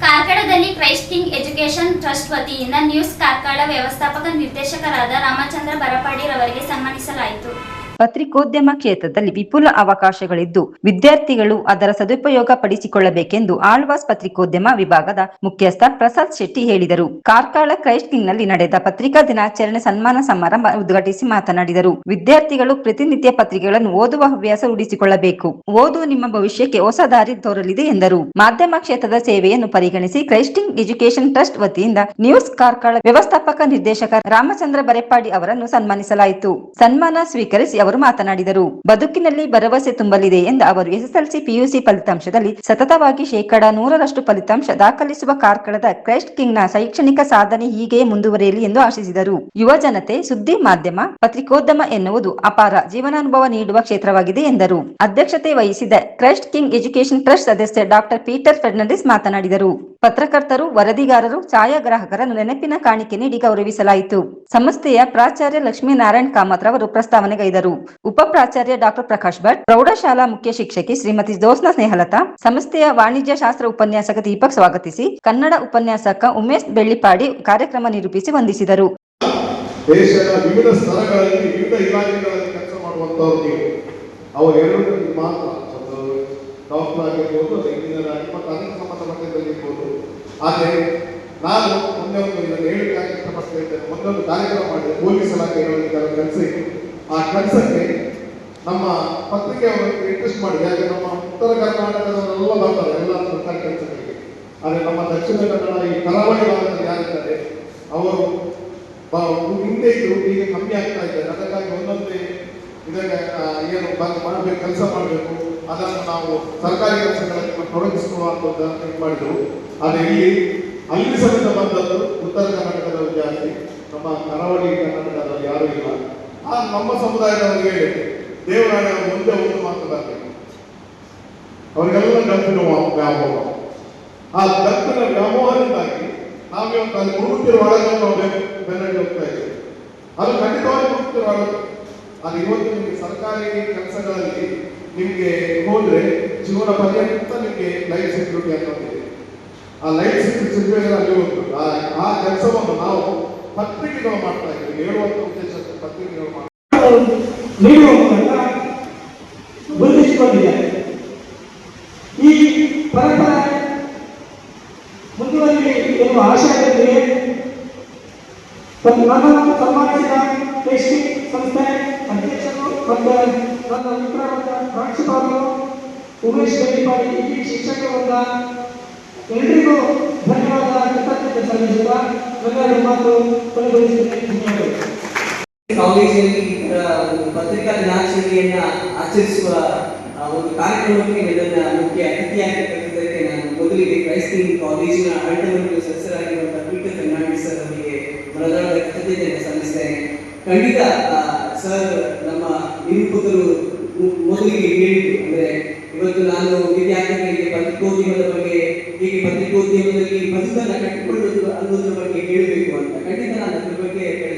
ಕಾರ್ಕಳದಲ್ಲಿ ಕ್ರೈಸ್ಟ್ ಕಿಂಗ್ ಎಜುಕೇಷನ್ ಟ್ರಸ್ಟ್ ವತಿಯಿಂದ ನ್ಯೂಸ್ ಕಾರ್ಕಳ ವ್ಯವಸ್ಥಾಪಕ ನಿರ್ದೇಶಕರಾದ ರಾಮಚಂದ್ರ ಬರಪಾಡಿ ರವರಿಗೆ ಸನ್ಮಾನಿಸಲಾಯಿತು. ಪತ್ರಿಕೋದ್ಯಮ ಕ್ಷೇತ್ರದಲ್ಲಿ ವಿಪುಲ ಅವಕಾಶಗಳಿದ್ದು ವಿದ್ಯಾರ್ಥಿಗಳು ಅದರ ಸದುಪಯೋಗ ಪಡಿಸಿಕೊಳ್ಳಬೇಕೆಂದು ಆಳ್ವಾಸ್ ಪತ್ರಿಕೋದ್ಯಮ ವಿಭಾಗದ ಮುಖ್ಯಸ್ಥ ಪ್ರಸಾದ್ ಶೆಟ್ಟಿ ಹೇಳಿದರು. ಕಾರ್ಕಳ ಕ್ರೈಸ್ಟ್ ಕಿಂಗ್ ನಲ್ಲಿ ನಡೆದ ಪತ್ರಿಕಾ ದಿನಾಚರಣೆ ಸನ್ಮಾನ ಸಮಾರಂಭ ಉದ್ಘಾಟಿಸಿ ಮಾತನಾಡಿದರು. ವಿದ್ಯಾರ್ಥಿಗಳು ಪ್ರತಿನಿತ್ಯ ಪತ್ರಿಕೆಗಳನ್ನು ಓದುವ ಹವ್ಯಾಸ ರೂಢಿಸಿಕೊಳ್ಳಬೇಕು. ಓದು ನಿಮ್ಮ ಭವಿಷ್ಯಕ್ಕೆ ಹೊಸ ದಾರಿ ತೋರಲಿದೆ ಎಂದರು. ಮಾಧ್ಯಮ ಕ್ಷೇತ್ರದ ಸೇವೆಯನ್ನು ಪರಿಗಣಿಸಿ ಕ್ರೈಸ್ಟ್ ಕಿಂಗ್ ಎಜುಕೇಷನ್ ಟ್ರಸ್ಟ್ ವತಿಯಿಂದ ನ್ಯೂಸ್ ಕಾರ್ಕಳ ವ್ಯವಸ್ಥಾಪಕ ನಿರ್ದೇಶಕ ರಾಮಚಂದ್ರ ಬರೆಪಾಡಿ ಅವರನ್ನು ಸನ್ಮಾನಿಸಲಾಯಿತು. ಸನ್ಮಾನ ಸ್ವೀಕರಿಸಿ ಅವರು ಮಾತನಾಡಿದರು. ಬದುಕಿನಲ್ಲಿ ಭರವಸೆ ತುಂಬಲಿದೆ ಎಂದ ಅವರು ಎಸ್ಎಸ್ಎಲ್ಸಿ ಪಿಯುಸಿ ಫಲಿತಾಂಶದಲ್ಲಿ ಸತತವಾಗಿ 100% ಫಲಿತಾಂಶ ದಾಖಲಿಸುವ ಕಾರ್ಕಳದ ಕ್ರೈಸ್ಟ್ ಕಿಂಗ್ ನ ಶೈಕ್ಷಣಿಕ ಸಾಧನೆ ಹೀಗೆ ಮುಂದುವರಿಯಲಿ ಎಂದು ಆಶಿಸಿದರು. ಯುವ ಜನತೆ, ಸುದ್ದಿ ಮಾಧ್ಯಮ, ಪತ್ರಿಕೋದ್ಯಮ ಎನ್ನುವುದು ಅಪಾರ ಜೀವನಾನುಭವ ನೀಡುವ ಕ್ಷೇತ್ರವಾಗಿದೆ ಎಂದರು. ಅಧ್ಯಕ್ಷತೆ ವಹಿಸಿದ ಕ್ರೈಸ್ಟ್ ಕಿಂಗ್ ಎಜುಕೇಷನ್ ಟ್ರಸ್ಟ್ ಸದಸ್ಯ ಡಾಕ್ಟರ್ ಪೀಟರ್ ಫೆರ್ನಾಂಡಿಸ್ ಮಾತನಾಡಿದರು. ಪತ್ರಕರ್ತರು, ವರದಿಗಾರರು, ಛಾಯಾಗ್ರಾಹಕರನ್ನು ನೆನಪಿನ ಕಾಣಿಕೆ ನೀಡಿ ಗೌರವಿಸಲಾಯಿತು. ಸಂಸ್ಥೆಯ ಪ್ರಾಚಾರ್ಯ ಲಕ್ಷ್ಮೀನಾರಾಯಣ್ ಕಾಮತ್ ರವರು ಪ್ರಸ್ತಾವನೆಗೈದರು. ಉಪ ಪ್ರಾಚಾರ್ಯ ಡಾಕ್ಟರ್ ಪ್ರಕಾಶ್ ಭಟ್, ಪ್ರೌಢಶಾಲಾ ಮುಖ್ಯ ಶಿಕ್ಷಕಿ ಶ್ರೀಮತಿ ಜ್ಯೋತ್ಸ್ನಾ ಸ್ನೇಹಲತಾ, ಸಂಸ್ಥೆಯ ವಾಣಿಜ್ಯ ಶಾಸ್ತ್ರ ಉಪನ್ಯಾಸಕ ದೀಪಕ್ ಸ್ವಾಗತಿಸಿ, ಕನ್ನಡ ಉಪನ್ಯಾಸಕ ಉಮೇಶ್ ಬೆಳ್ಳಿಪಾಡಿ ಕಾರ್ಯಕ್ರಮ ನಿರೂಪಿಸಿ ವಂದಿಸಿದರು. ದೇಶದ ವಿವಿಧ ಸ್ತರಗಳಲ್ಲಿ ವಿವಿಧ ಇಲಾಖೆಗಳಲ್ಲಿ ಕೆಲಸ ಮಾಡುವಂತವ್ರು ನೀವು. ಅವರು ಎರಡು ಮಾತ್ರ ಡಾಕ್ಟರ್ ಆಗಿರ್ಬೋದು, ಇಂಜಿನಿಯರ್ ಆಗಿ ಮತ್ತು ಅದಕ್ಕೆ ಸಂಬಂಧಪಟ್ಟಿದ್ದಲ್ಲಿ ಇರ್ಬೋದು. ಆದರೆ ನಾನು ಮುಂದೆ ಇದನ್ನು ಹೇಳಲಿಕ್ಕೆ ಇಷ್ಟಪಡ್ತಾ ಇದ್ದೇನೆ. ಒಂದೊಂದು ಕಾರ್ಯಕ್ರಮ ಮಾಡಿದೆ ಪೊಲೀಸ್ ಇಲಾಖೆಗಳಲ್ಲಿ ಕೆಲಸ ಇತ್ತು. ಆ ಕೆಲಸಕ್ಕೆ ನಮ್ಮ ಪತ್ರಿಕೆಯವರಿಗೆ ಇಂಟ್ರೆಸ್ಟ್ ಮಾಡಿದೆ. ಹಾಗೆ ನಮ್ಮ ಉತ್ತರ ಕರ್ನಾಟಕದವರೆಲ್ಲ ಬರ್ತಾರೆ ಎಲ್ಲ ಸರ್ಕಾರಿ ಕೆಲಸಗಳಿಗೆ. ಆದರೆ ನಮ್ಮ ದಕ್ಷಿಣ ಕನ್ನಡ ಈ ಕರಾವಳಿ ಭಾಗದಲ್ಲಿ ಯಾರಿದ್ದಾರೆ ಅವರು ಹಿಂದೆ ಇದ್ದು ಈಗ ಕಮ್ಮಿ ಆಗ್ತಾ ಇದ್ದಾರೆ. ಅದಕ್ಕಾಗಿ ಒಂದೊಂದೇ ಇದಕ್ಕೆ ಏನು ಮಾಡಬೇಕು, ಕೆಲಸ ಮಾಡಬೇಕು, ಅದನ್ನು ನಾವು ಸರ್ಕಾರಿ ಕೆಲಸಗಳಲ್ಲಿ ತೊಡಗಿಸಿಕೊಳ್ಳುವಂಥದ್ದನ್ನು ಇದು ಮಾಡಿದರು. ಆದರೆ ಅಲ್ಲಿ ಸಮೇತ ಬಂದದ್ದು ಉತ್ತರ ಕರ್ನಾಟಕದವರು ಜಾಸ್ತಿ, ನಮ್ಮ ಕರಾವಳಿ ಕರ್ನಾಟಕದಲ್ಲಿ ಯಾರೂ ಇಲ್ಲ. ನಮ್ಮ ಸಮುದಾಯದವರಿಗೆ ಹೇಳಿದೆ, ದೇವರಾಣೆ ಮುಂದೆ ಒಂದು ಮಾತು ಬರಬೇಕು, ಅವರಿಗೆಲ್ಲ ಗಂಪಿನ ವ್ಯಾಮೋಹ. ಆ ಗಂಪಿನ ವ್ಯಾಮೋಹದಿಂದಾಗಿ ನಾವಿವತ್ತು ಅಲ್ಲಿ ಮುಳುಗುತ್ತಿರುವಾಗ ನಾವು ಬೆನ್ನಟ್ಟಿ ಹೋಗ್ತಾ ಇದ್ದೇವೆ. ಅದು ಖಂಡಿತವಾಗಿ ಮುಳುಗುತ್ತಿರುವಾಗ. ಅದು ಇವತ್ತು ನಿಮಗೆ ಸರ್ಕಾರಿ ಕೆಲಸಗಳಲ್ಲಿ ನಿಮಗೆ ಹೋದ್ರೆ ಜೀವನ ಪರ್ಯಂತ ನಿಮಗೆ ಲೈಫ್ ಸೆಕ್ಯೂರಿಟಿ ಅನ್ನೋದಿದೆ. ಆ ಲೈಫ್ ಸೆಕ್ಯೂರಿಟಿ ಅಲ್ಲಿ ಹೋಗ್ತದೆ. ಆ ಕೆಲಸವನ್ನು ನಾವು ಪತ್ರಿಕೆಗಳು ಮಾಡ್ತಾ ಇದ್ದೀವಿ. ಹೇಳುವಂತ ಉದ್ದೇಶ ಪತ್ರಿಕೆಗಳು ಗುರುತಿಸಿಕೊಂಡಿದ್ದಾರೆ. ಈ ಪರಂಪರೆ ಮುಂದುವರಿಯಲಿ ಎನ್ನುವ ಆಶಯದೊಂದಿಗೆ ನನ್ನನ್ನು ಸನ್ಮಾನಿಸಿದ ಎಸ್ಟಿ ಸಂಸ್ಥೆ ಅಧ್ಯಕ್ಷರು ಮತ್ತು ನನ್ನ ಮಿತ್ರರಾದ ಪ್ರಾಂಶುಪಾಲರು ಉಮೇಶ್ ಬೆಳ್ಳಿಪಾಡಿ, ಈ ಶಿಕ್ಷಕರಿಂದ ಎಲ್ರಿಗೂ ಧನ್ಯವಾದ, ಕೃತಜ್ಞತೆ ಸಲ್ಲಿಸುತ್ತಾ ನನ್ನ ಮಾತು ಕೊನೆಗೊಳಿಸುತ್ತೇನೆ. ಕಾಲೇಜಿನಲ್ಲಿ ಪತ್ರಿಕಾ ದಿನಾಚರಣೆಯನ್ನ ಆಚರಿಸುವ ಒಂದು ಕಾರ್ಯಕ್ರಮಕ್ಕೆ ನನ್ನ ಮುಖ್ಯ ಅತಿಥಿಯಾಗಿ ಕರೆದಿದ್ದಕ್ಕೆ ನಾನು ಮೊದಲಿಗೆ ಕ್ರೈಸ್ತ ಕಾಲೇಜಿನ ಆಡಳಿತ ಸದಸ್ಯರಾಗಿರುವಂತಹ ಪೀಟರ್ ಫರ್ನಾಂಡಿಸ್ ಸರ್ ಅವರಿಗೆ ಮನದಾಳದ ಕೃತಜ್ಞತೆಯನ್ನು ಸಲ್ಲಿಸ್ತೇನೆ. ಖಂಡಿತ ಸರ್ ನಮ್ಮ ನಿರೂಪಕರು ಮೊದಲಿಗೆ ಹೇಳಿದ್ರು, ಅಂದರೆ ಇವತ್ತು ನಾನು ವಿದ್ಯಾರ್ಥಿಗಳಿಗೆ ಪತ್ರಿಕೋದ್ಯಮದ ಬಗ್ಗೆ, ಹೀಗೆ ಪತ್ರಿಕೋದ್ಯಮದಲ್ಲಿ ಬದುಕನ್ನು ಕಟ್ಟಿಕೊಳ್ಳುವುದು ಅನ್ನೋದ್ರ ಬಗ್ಗೆ ಹೇಳಬೇಕು ಅಂತ. ಖಂಡಿತ ನಾನು ಅದ್ರ ಬಗ್ಗೆ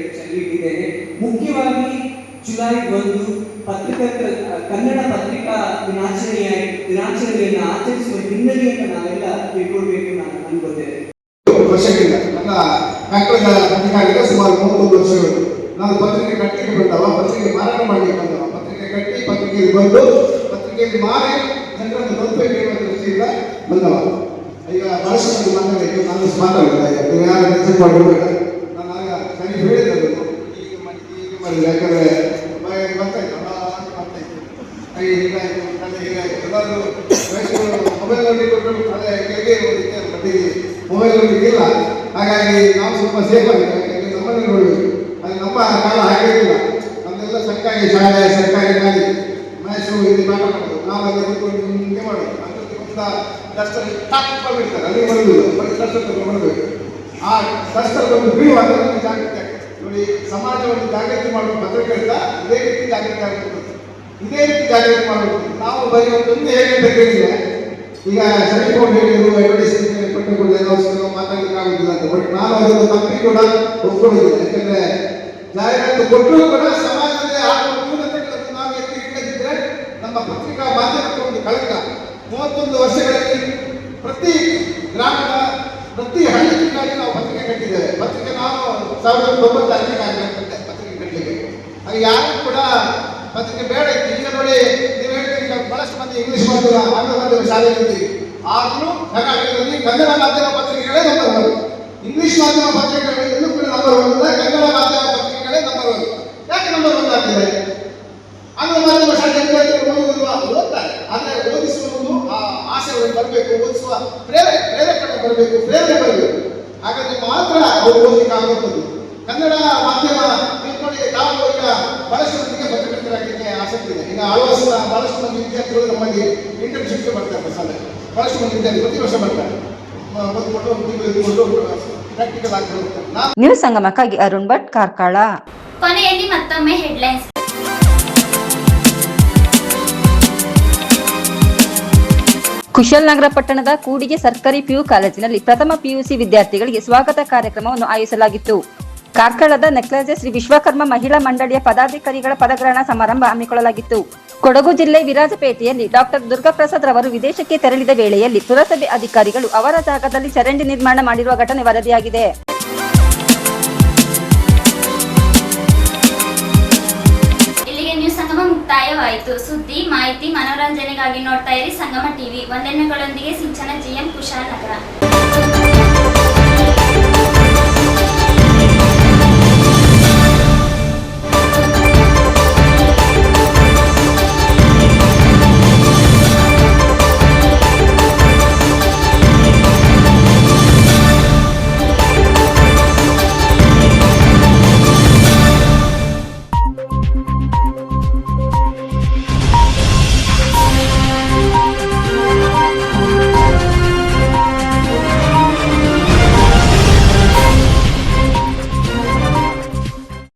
ಹೇಳಿದ್ದೇನೆ. ಮುಖ್ಯವಾಗಿ ಜುಲೈ 1 ಕನ್ನಡ ಪತ್ರಿಕಾ ದಿನಾಚರಣೆಯನ್ನು ಆಚರಿಸುವ ಹಿನ್ನೆಲೆಯನ್ನು ನಾವೆಲ್ಲ ತಿಳ್ಕೊಳ್ಬೇಕು ನಾನು ಅನ್ಕೋತೇನೆ. ವರ್ಷಗಳಿಂದ ನನ್ನ ಮಕ್ಕಳ ಪತ್ರಿಕಾರಿಗೆ ಸುಮಾರು 31 ವರ್ಷಗಳು ನಾನು ಪತ್ರಿಕೆ ಕಟ್ಟಿಗೆ ಬಂದವ, ಪತ್ರಿಕೆ ಮಾರಾಟ ಮಾಡಲಿಕ್ಕೆ ಬಂದವ, ಪತ್ರಿಕೆ ಕಟ್ಟಿ ಪತ್ರಿಕೆಯಲ್ಲಿ ಬಂದು ಪತ್ರಿಕೆಯಲ್ಲಿ ಮಾರಿ ಜನರನ್ನು ತಲುಪಬೇಕು ಎನ್ನುವ ದೃಷ್ಟಿಯಿಂದ ಬಂದವ. ಈಗ ಬಹಳಷ್ಟು ಮಂದಿ ಮಾತಾಡಬೇಕು, ನಾನು ಮಾತಾಡಿಲ್ಲ. ನೀವು ಯಾರು ಕೆಲಸ ಮಾಡಬೇಕು ನಾನು ಆಗ ಸರಿ ಹೇಳಿದ್ರು, ಈಗ ಮಾಡಿದ್ರೆ ಯಾಕಂದರೆ ಬರ್ತಾ ಇತ್ತು ಹೀಗಾಯಿತು ಹೀಗಾಯಿತು ಎಲ್ಲರೂ ಮೊಬೈಲ್ ನೋಡಿಕೊಂಡು ಅದೇ ಕೆಳಗೆ ಬಡ್ಡಿ ಮೊಬೈಲ್ ನೋಡಲಿಕ್ಕಿಲ್ಲ. ಹಾಗಾಗಿ ನಾವು ಸ್ವಲ್ಪ ಸೇಫ್ ಆಗಿದೆ, ಯಾಕಂದರೆ ನಮ್ಮನ್ನೇ ನೋಡಬೇಕು. ಅದು ನಮ್ಮ ಕಾಲ ಹಾಗಿರಲಿಲ್ಲ. ನಮ್ಮೆಲ್ಲ ಸರ್ಕಾರಿ ಶಾಲೆ, ಸರ್ಕಾರಿ ಗಾಡಿ ಮಹೇಶರು ಇಲ್ಲಿ ಪಾಠ ಮಾಡೋದು, ನಾವು ಅಲ್ಲಿ ಕೂತ್ಕೊಂಡು ಹಿಂಗೆ ಮಾಡೋದು. ಅದಕ್ಕೆ ಒಂದು ಡಸ್ಟರ್ ಟಾಪ್ ಬಿಡ್ತಾರೆ, ಅಲ್ಲಿ ಬರೋದಿಲ್ಲ, ಬರೀ ಡಸ್ಟರ್ ತಗೊಂಡ್ಬರ್ಬೇಕು. ಆ ಡಸ್ಟರ್ ಒಂದು ಬೀಳುವಾಗ ನಮಗೆ ಜಾಗೃತಿ ಆಗ್ತದೆ. ನೋಡಿ, ಸಮಾಜವನ್ನು ಜಾಗೃತಿ ಮಾಡುವ ಪತ್ರಕರ್ತ ಇದೇ ರೀತಿ ಜಾಗೃತಿ ಆಗಬೇಕು, ಇದೇ ರೀತಿ ಜಾಗೃತಿ ಮಾಡಬೇಕು. ನಾವು ಬರೀ ಒಂದು ಹೇಗೆ ಅಂತ ಕೇಳಿದ್ರೆ, ಈಗ ಸೆಲ್ಫೋನ್ ಹೇಳಿದ್ರು, ಅಡ್ವರ್ಟೈಸ್ಮೆಂಟ್ ಪಟ್ಟಗಳು ಮಾತಾಡಲಿಕ್ಕೆ ಆಗುದಿಲ್ಲ ಅಂತ. ಬಟ್ ನಾನು ಅದನ್ನು ತಪ್ಪಿ ಕೂಡ ಒಪ್ಕೊಳ್ಳೋದಿಲ್ಲ. ಯಾಕಂದ್ರೆ ಜಾಹೀರಾತು ಕೊಟ್ಟರೂ ಕೂಡ ಸಮಾಜದಲ್ಲಿ ಆಗುವ ನ್ಯೂನತೆಗಳನ್ನು ನಾವು ಎತ್ತಿ ಹಿಡಿದಿದ್ರೆ ನಮ್ಮ ಪತ್ರಿಕಾ ಮಾಧ್ಯಮಕ್ಕೆ ಒಂದು ಕಳಂಕ. 31 ವರ್ಷಗಳಲ್ಲಿ ಪ್ರತಿ ಗ್ರಾಮದ ಪ್ರತಿ ಹಳ್ಳಿಗಾಗಿ ನಾವು ಪತ್ರಿಕೆ ಕಟ್ಟಿದ್ದೇವೆ. ಪತ್ರಿಕೆ ನಾನು 1990 ಪತ್ರಿಕೆ ಕಟ್ಟಲಿಕ್ಕೆ. ಹಾಗೆ ಯಾರು ಕೂಡ ಪತ್ರಿಕೆ ಬೇಡ ಇತ್ತು. ಈಗ ನೋಡಿ, ನೀವು ಹೇಳ್ತೀರಿ, ಈಗ ಬಹಳಷ್ಟು ಮಂದಿ ಇಂಗ್ಲಿಷ್ ಮಾಧ್ಯಮ, ಆಂಗ್ಲ ಮಾಧ್ಯಮ ಶಾಲೆಯಲ್ಲಿ ಆದರೂ ಕರ್ನಾಟಕದಲ್ಲಿ ಕನ್ನಡ ಮಾಧ್ಯಮ ಪತ್ರಿಕೆಗಳೇ ನಂಬರ್ 1. ಇಂಗ್ಲಿಷ್ ಮಾಧ್ಯಮ ಪತ್ರಿಕೆಗಳು ಎಲ್ಲೂ ಕೂಡ ನಂಬರ್ 1 ಇಲ್ಲ, ಕನ್ನಡ ಮಾಧ್ಯಮ ಪತ್ರಿಕೆಗಳೇ ನಂಬರ್ 1. ಯಾಕೆ ನಂಬರ್ 1 ಆಗ್ತಿದೆ? ಆಂಗ್ಲ ಮಾಧ್ಯಮ ಶಾಲೆಯಲ್ಲಿ ಓದ್ತಾರೆ, ಆದರೆ ಓದಿಸುವ ಒಂದು ಆಸೆ ಅವರಿಗೆ ಬರಬೇಕು, ಓದಿಸುವ ಪ್ರೇರೇಪಣೆ ಬರಬೇಕು. ಹಾಗಾದ್ರೆ ಮಾತ್ರ ಅವರು ಓದಲಿಕ್ಕೆ ಆಗುವಂಥದ್ದು. ಕನ್ನಡ ಮಾಧ್ಯಮ ನೋಡಿ, ನಾವು ಈಗ ಬಹಳಷ್ಟು ಮಂದಿಗೆ ಪತ್ರಕರ್ತರಾಗಲಿಕ್ಕೆ ಆಸಕ್ತಿ ಇದೆ. ಈಗ ಆಳ್ವಾಸದ ಬಹಳಷ್ಟು ಮಂದಿ ವಿದ್ಯಾರ್ಥಿಗಳು ನಮ್ಮಲ್ಲಿ ಇಂಟರ್ನ್ಶಿಪ್ಗೆ ಬರ್ತಾರೆ. ಶಾಲೆ ಬಹಳಷ್ಟು ಮಂದಿ ವಿದ್ಯಾರ್ಥಿ ಪ್ರತಿ ವರ್ಷ ಬರ್ತಾರೆ, ಪ್ರಾಕ್ಟಿಕಲ್ ಆಗಿ ಹೋಗ್ತಾರೆ. ನ್ಯೂಸ್ ಸಂಗಮಕ್ಕಾಗಿ ಅರುಣ್ ಭಟ್, ಕಾರ್ಕಳ. ಕೊನೆಯಲ್ಲಿ ಮತ್ತೊಮ್ಮೆ ಹೆಡ್ಲೈನ್ಸ್. ಕುಶಾಲನಗರ ಪಟ್ಟಣದ ಕೂಡಿಗೆ ಸರ್ಕಾರಿ ಪಿಯು ಕಾಲೇಜಿನಲ್ಲಿ ಪ್ರಥಮ ಪಿಯುಸಿ ವಿದ್ಯಾರ್ಥಿಗಳಿಗೆ ಸ್ವಾಗತ ಕಾರ್ಯಕ್ರಮವನ್ನು ಆಯೋಜಿಸಲಾಗಿತ್ತು. ಕಾರ್ಕಳದ ನೆಕ್ಲಾಜೆ ಶ್ರೀ ವಿಶ್ವಕರ್ಮ ಮಹಿಳಾ ಮಂಡಳಿಯ ಪದಾಧಿಕಾರಿಗಳ ಪದಗ್ರಹಣ ಸಮಾರಂಭ ಹಮ್ಮಿಕೊಳ್ಳಲಾಗಿತ್ತು. ಕೊಡಗು ಜಿಲ್ಲೆ ವಿರಾಜಪೇಟೆಯಲ್ಲಿ ಡಾಕ್ಟರ್ ದುರ್ಗಾಪ್ರಸಾದ್ ರವರು ವಿದೇಶಕ್ಕೆ ತೆರಳಿದ ವೇಳೆಯಲ್ಲಿ ಪುರಸಭೆ ಅಧಿಕಾರಿಗಳು ಅವರ ಜಾಗದಲ್ಲಿ ಚರಂಡಿ ನಿರ್ಮಾಣ ಮಾಡಿರುವ ಘಟನೆ ವರದಿಯಾಗಿದೆ. ಇಲ್ಲಿಗೆ ನ್ಯೂಸ್ ಸಂಗಮ ಮುಕ್ತಾಯವಾಯಿತು. ಸುದ್ದಿ, ಮಾಹಿತಿ, ಮನೋರಂಜನೆಗಾಗಿ ನೋಡ್ತಾ ಇರಿ ಸಂಗಮ ಟಿವಿ. ವಂದನೆಗಳೊಂದಿಗೆ ಸಿಂಚನ GM ಕುಶಾಲನಗರ.